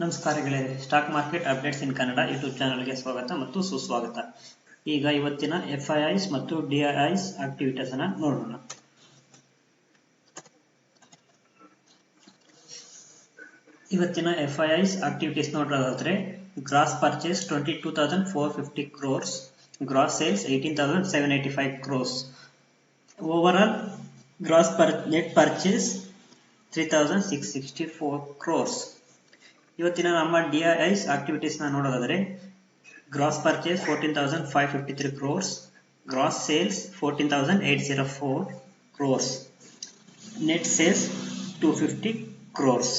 ನಮಸ್ಕಾರ ಗೆಳೆಯರೆ, stock market updates ಇನ್ Kannada YouTube ಚಾನಲ್ಗೆ ಸ್ವಾಗತ ಮತ್ತು ಸುಸ್ವಾಗತ. ಈಗ ಇವತ್ತಿನ FIIs ಮತ್ತು DIIs ಆಕ್ಟಿವಿಟೀಸ್ ಅನ್ನು ನೋಡೋಣ. ಇವತ್ತಿನ FIIs ಆಕ್ಟಿವಿಟೀಸ್ ನೋಡೋದಾದ್ರೆ, gross purchase 22,450 crores, gross sales 18,785 crores, over gross net purchase 3,664 crores. ಇವತ್ತಿನ ನಮ್ಮ DIIs ಆಕ್ಟಿವಿಟೀಸ್ ನೋಡೋದಾದ್ರೆ, gross purchase 14,553 crores, gross sales 14,804 crores, net sales 250 crores.